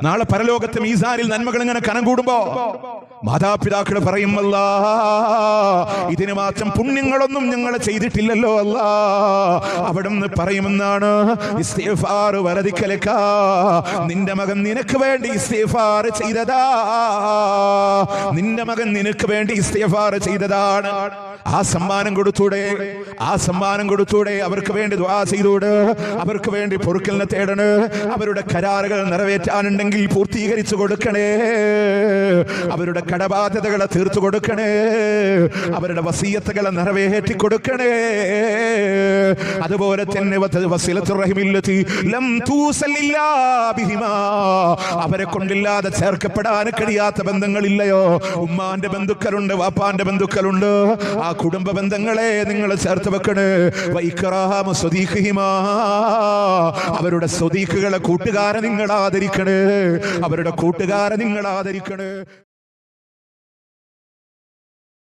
നാളെ പരലോകത്തെ മീസാനിൽ നന്മകൾ ഇങ്ങനെ കനം കൂടുമ്പോ മാതാപിതാക്കൾ പറയും, അല്ലാ ഇതിന് മാത്രം പുണ്യങ്ങളൊന്നും ഞങ്ങൾ ചെയ്തിട്ടില്ലല്ലോ അല്ലാ. അവിടുന്ന് പറയുമെന്നാണ്, ഇസ്തിഗ്ഫാർ വലദിക്കലക, നിന്റെ മകൻ നിനക്ക് വേണ്ടി ഇസ്തിഗ്ഫാർ ചെയ്തതാ, നിന്റെ മകൻ നിനക്ക് വേണ്ടി ഇസ്തിഗ്ഫാർ ചെയ്തതാണ്. ആ സമ്മാനം കൊടുത്തൂടെ, ആ സമ്മാനം കൊടുത്തൂടെ, അവർക്ക് വേണ്ടി ദുആ ചെയ്തൂടെ, അവർക്ക് വേണ്ടി പൊറുക്കലിനെ തേടണേ, അവരുടെ കരാറുകൾ നിറവേറ്റാനുണ്ടെങ്കിൽ പൂർത്തീകരിച്ചു കൊടുക്കണേ, അവരുടെ കടബാധ്യതകളെ തീർത്തു കൊടുക്കണേ, അവരുടെ വസിയത്തുകളെ നിറവേറ്റി കൊടുക്കണേ. അതുപോലെ തന്നെ വസിലത്തുർ റഹിമില്ലതി ലം തൂസൽ ഇല്ലാ ബിഹിമാ, അവരെ കൊണ്ടില്ലാതെ ചേർക്കപ്പെടാൻ കഴിയാത്ത ബന്ധങ്ങളില്ലയോ? ഉമ്മാന്റെ ബന്ധുക്കളുണ്ട്, വാപ്പാന്റെ ബന്ധുക്കളുണ്ട്, ആ കുടുംബ ബന്ധങ്ങളെ നിങ്ങൾ ചേർത്ത് വെക്കണേ. വൈക്റാമു സ്വദീഖിഹിമാ, അവരുടെ സ്വദീഖുകളെ കൂട്ടുകാരെ നിങ്ങൾ ആദരിക്കണേ, അവരുടെ കൂട്ടുകാരെ നിങ്ങൾ ആദരിക്കണേ.